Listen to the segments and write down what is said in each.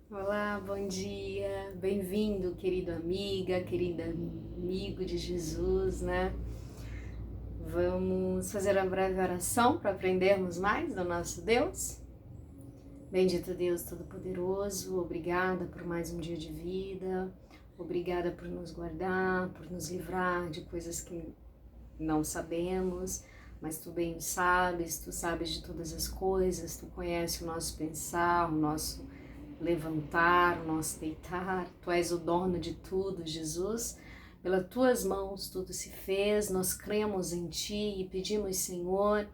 Olá, bom dia, bem-vindo, querido amiga, querido amigo de Jesus, né? Vamos fazer uma breve oração para aprendermos mais do nosso Deus? Bendito Deus Todo-Poderoso, obrigada por mais um dia de vida, obrigada por nos guardar, por nos livrar de coisas que não sabemos, mas tu bem sabes, tu sabes de todas as coisas, tu conheces o nosso pensar, o nosso levantar, o nosso deitar. Tu és o dono de tudo, Jesus. Pelas tuas mãos tudo se fez, nós cremos em Ti e pedimos, Senhor,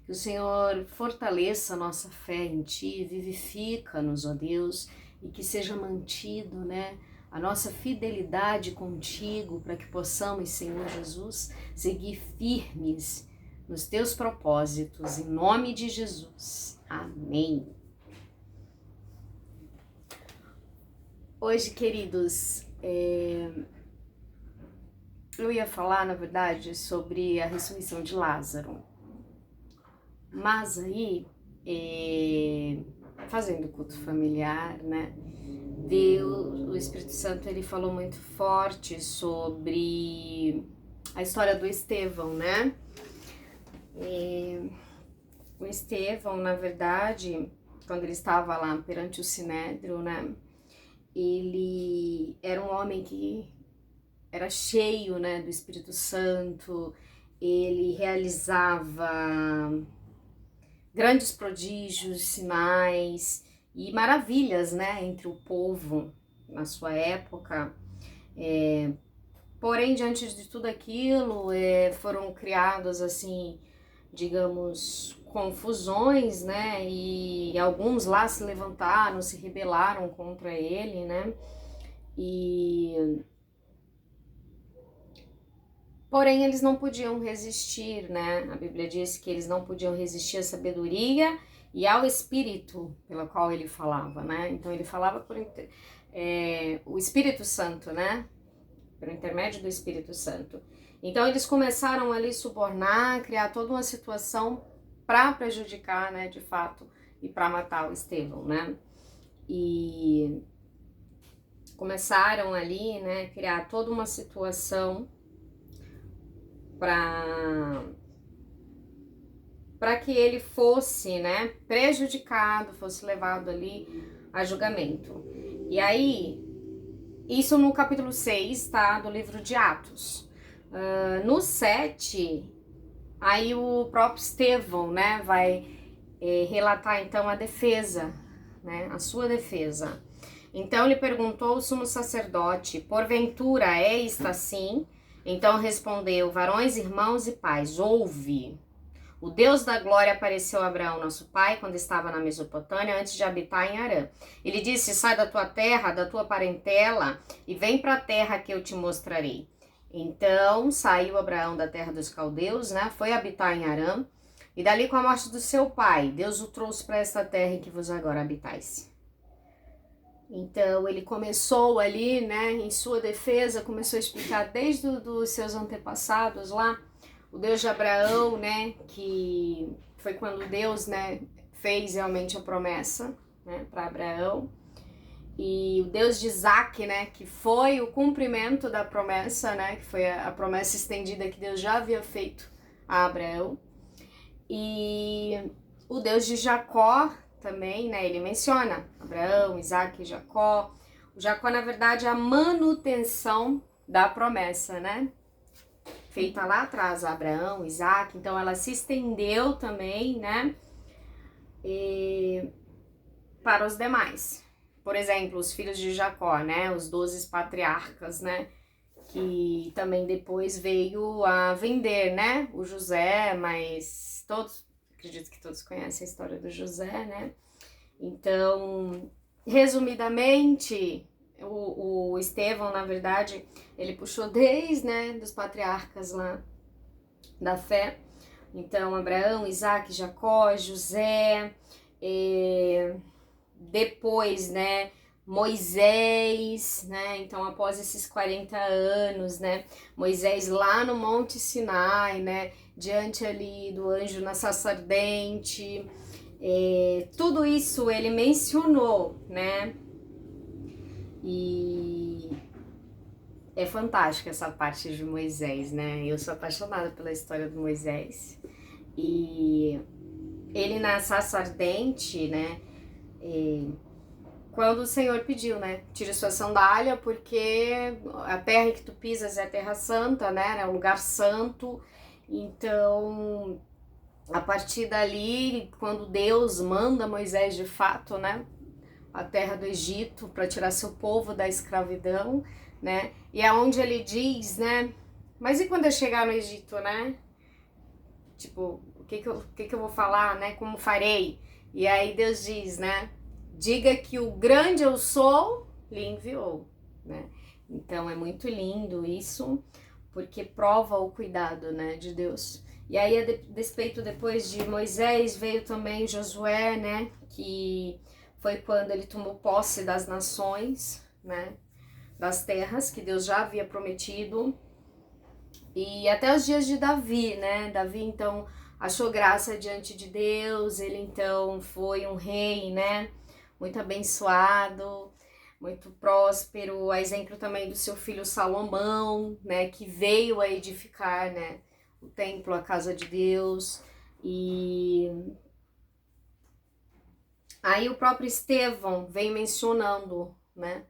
que o Senhor fortaleça a nossa fé em Ti, vivifica-nos, ó Deus, e que seja mantido, né, a nossa fidelidade contigo, para que possamos, Senhor Jesus, seguir firmes nos Teus propósitos, em nome de Jesus. Amém. Hoje, queridos, eu ia falar, na verdade, sobre a ressurreição de Lázaro. Mas aí, fazendo culto familiar, né, Deus, o Espírito Santo, ele falou muito forte sobre a história do Estevão, né? O Estevão, na verdade, quando ele estava lá perante o Sinédrio, né, ele era um homem que era cheio, né, do Espírito Santo, ele realizava grandes prodígios, sinais e maravilhas, né, entre o povo na sua época. Porém, diante de tudo aquilo, foram criadas, assim, digamos, confusões, né, e alguns lá se levantaram, se rebelaram contra ele, né, porém, eles não podiam resistir, né? A Bíblia diz que eles não podiam resistir à sabedoria e ao Espírito pelo qual ele falava, né? Então, ele falava por o Espírito Santo, né? Pelo intermédio do Espírito Santo. Então, eles começaram ali a subornar, criar toda uma situação para prejudicar, né, de fato, e para matar o Estevão, né? E começaram ali, né, criar toda uma situação para que ele fosse, né, prejudicado, fosse levado ali a julgamento. E aí, isso no capítulo 6, tá, do livro de Atos. No 7, aí o próprio Estevão, né, vai relatar então a defesa, né, a sua defesa. Então ele perguntou ao sumo sacerdote: porventura é isto assim? Então respondeu: varões, irmãos e pais, ouve. O Deus da glória apareceu a Abraão, nosso pai, quando estava na Mesopotâmia, antes de habitar em Harã. Ele disse: sai da tua terra, da tua parentela, e vem para a terra que eu te mostrarei. Então saiu Abraão da terra dos caldeus, né? Foi habitar em Harã, e dali, com a morte do seu pai, Deus o trouxe para esta terra em que vos agora habitais. Então ele começou ali, né, em sua defesa, começou a explicar desde os seus antepassados lá, o Deus de Abraão, né, que foi quando Deus, né, fez realmente a promessa, né, para Abraão, e o Deus de Isaac, né, que foi o cumprimento da promessa, né, que foi a promessa estendida que Deus já havia feito a Abraão, e o Deus de Jacó também, né, ele menciona Abraão, Isaac e Jacó. O Jacó, na verdade, é a manutenção da promessa, né, feita lá atrás, Abraão, Isaac, então ela se estendeu também, né, para os demais. Por exemplo, os filhos de Jacó, né, os 12 patriarcas, né, que também depois veio a vender, né, o José, mas todos, acredito que todos conhecem a história do José, né, então, resumidamente, o Estevão, na verdade, ele puxou desde, né, dos patriarcas lá da fé, então Abraão, Isaac, Jacó, José, depois, né, Moisés, né, então após esses 40 anos, né, Moisés lá no Monte Sinai, né, diante ali do anjo na sarça ardente, tudo isso ele mencionou, né, E é fantástica essa parte de Moisés, né? Eu sou apaixonada pela história do Moisés. E ele na sarça ardente, né? Quando o Senhor pediu, né? Tire sua sandália, porque a terra que tu pisas é a terra santa, né? É um lugar santo. Então, a partir dali, quando Deus manda Moisés de fato, né? A terra do Egito para tirar seu povo da escravidão, né? E é onde ele diz, né? Mas e quando eu chegar no Egito, né? Tipo, o que eu vou falar, né? Como farei? E aí Deus diz, né? Diga que o grande eu sou lhe enviou, né? Então é muito lindo isso, porque prova o cuidado, né, de Deus. E aí, a despeito depois de Moisés, veio também Josué, né? Que foi quando ele tomou posse das nações, né? Das terras que Deus já havia prometido. E até os dias de Davi, né? Davi, então, achou graça diante de Deus. Ele, então, foi um rei, né? Muito abençoado, muito próspero. A exemplo também do seu filho Salomão, né? Que veio a edificar, né? O templo, a casa de Deus. E aí o próprio Estevão vem mencionando, né,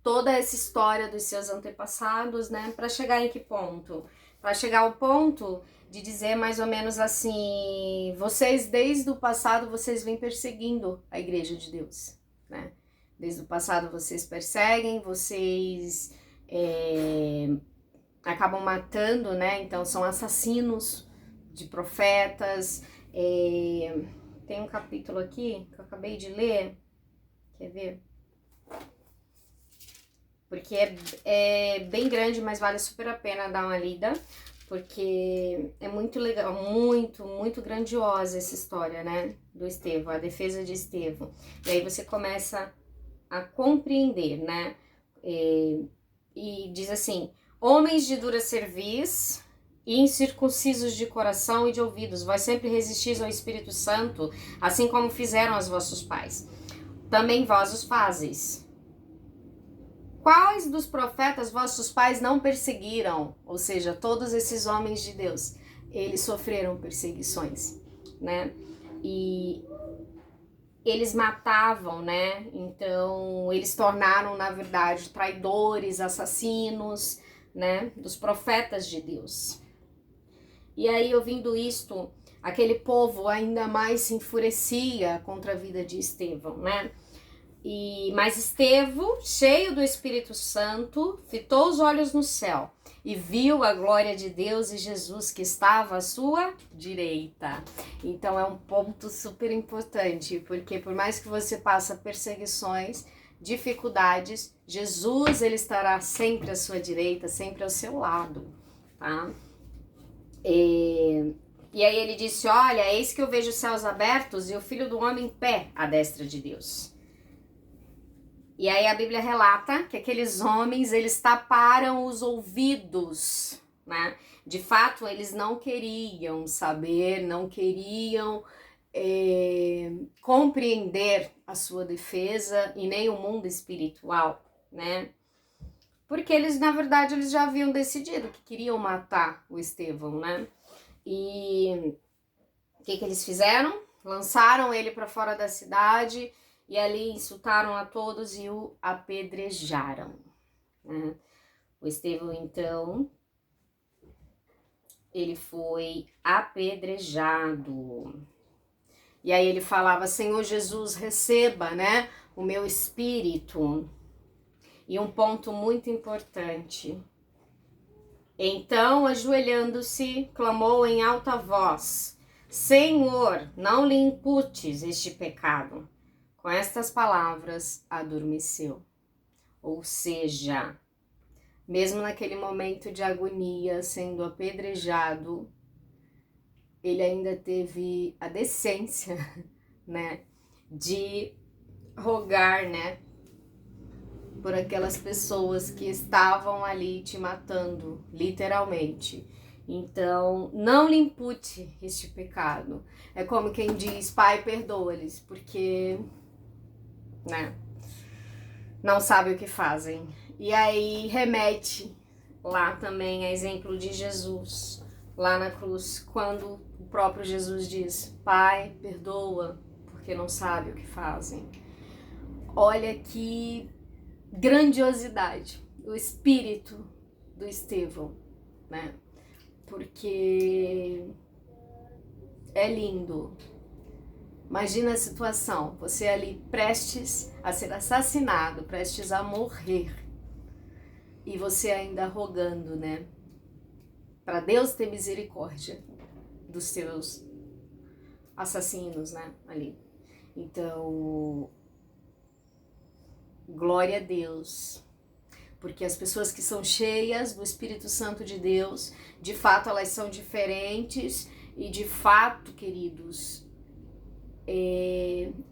toda essa história dos seus antepassados, né, para chegar em que ponto? Para chegar ao ponto de dizer mais ou menos assim, vocês desde o passado vocês vêm perseguindo a igreja de Deus, né? Desde o passado vocês perseguem, vocês acabam matando, né? Então são assassinos de profetas. Tem um capítulo aqui que eu acabei de ler, quer ver? Porque é bem grande, mas vale super a pena dar uma lida, porque é muito legal, muito grandiosa essa história, né, do Estevão, a defesa de Estevão. E aí você começa a compreender, né, e diz assim, homens de dura cerviz e incircuncisos de coração e de ouvidos, vós sempre resistis ao Espírito Santo, assim como fizeram os vossos pais. Também vós os fazes. Quais dos profetas vossos pais não perseguiram? Ou seja, todos esses homens de Deus, eles sofreram perseguições, né? E eles matavam, né? Então, eles tornaram, na verdade, traidores, assassinos, né? Dos profetas de Deus. E aí, ouvindo isto, aquele povo ainda mais se enfurecia contra a vida de Estevão, né? Mas Estevão, cheio do Espírito Santo, fitou os olhos no céu e viu a glória de Deus e Jesus que estava à sua direita. Então é um ponto super importante, porque por mais que você passe perseguições, dificuldades, Jesus ele estará sempre à sua direita, sempre ao seu lado, tá? E aí ele disse, olha, eis que eu vejo os céus abertos e o Filho do Homem em pé à destra de Deus. E aí a Bíblia relata que aqueles homens, eles taparam os ouvidos, né? De fato, eles não queriam saber, não queriam compreender a sua defesa e nem o mundo espiritual, né? Porque eles, na verdade, eles já haviam decidido que queriam matar o Estevão, né? E o que eles fizeram? Lançaram ele para fora da cidade e ali insultaram a todos e o apedrejaram, né? O Estevão, então, ele foi apedrejado. E aí ele falava, Senhor Jesus, receba, né, o meu espírito. E um ponto muito importante. Então, ajoelhando-se, clamou em alta voz, Senhor, não lhe imputes este pecado. Com estas palavras, adormeceu. Ou seja, mesmo naquele momento de agonia, sendo apedrejado, ele ainda teve a decência, né, de rogar, né, por aquelas pessoas que estavam ali te matando, literalmente. Então, não lhe impute este pecado. É como quem diz, Pai, perdoa-lhes, porque, né, não sabem o que fazem. E aí remete lá também a exemplo de Jesus, lá na cruz, quando o próprio Jesus diz: Pai, perdoa, porque não sabe o que fazem. Olha que grandiosidade, o espírito do Estevão, né? Porque é lindo. Imagina a situação, você ali prestes a ser assassinado, prestes a morrer, e você ainda rogando, né, para Deus ter misericórdia dos seus assassinos, né, ali. Então, glória a Deus, porque as pessoas que são cheias do Espírito Santo de Deus, de fato elas são diferentes e de fato, queridos,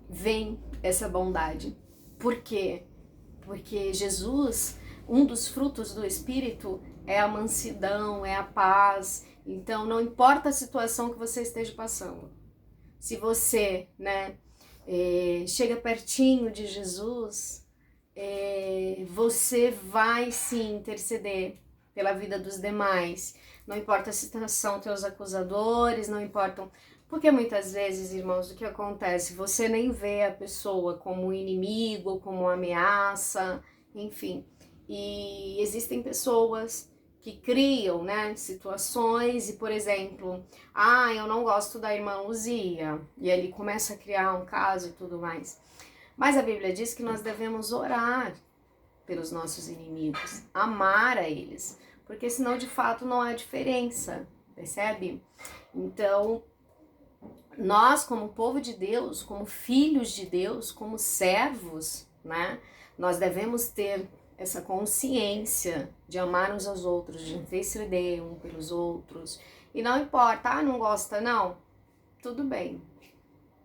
vem essa bondade. Por quê? Porque Jesus, um dos frutos do Espírito é a mansidão, é a paz. Então não importa a situação que você esteja passando, se você, né, chega pertinho de Jesus, você vai sim interceder pela vida dos demais. Não importa se são teus acusadores, não importam. Porque muitas vezes, irmãos, o que acontece? Você nem vê a pessoa como inimigo, como uma ameaça, enfim. E existem pessoas que criam, né, situações e, por exemplo, eu não gosto da irmã Luzia, e ele começa a criar um caso e tudo mais. Mas a Bíblia diz que nós devemos orar pelos nossos inimigos, amar a eles, porque senão de fato não há diferença, percebe? Então, nós como povo de Deus, como filhos de Deus, como servos, né, nós devemos ter essa consciência de amar uns aos outros, de interceder um pelos outros, e não importa, não gosta não, tudo bem,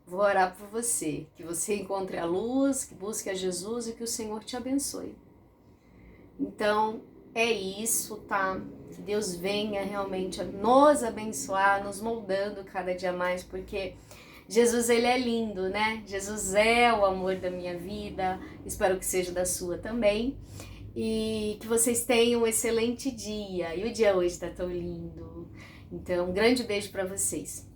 vou orar por você, que você encontre a luz, que busque a Jesus e que o Senhor te abençoe. Então, é isso, tá? Que Deus venha realmente a nos abençoar, nos moldando cada dia mais, porque Jesus, ele é lindo, né? Jesus é o amor da minha vida, espero que seja da sua também. E que vocês tenham um excelente dia. E o dia hoje tá tão lindo. Então, um grande beijo para vocês.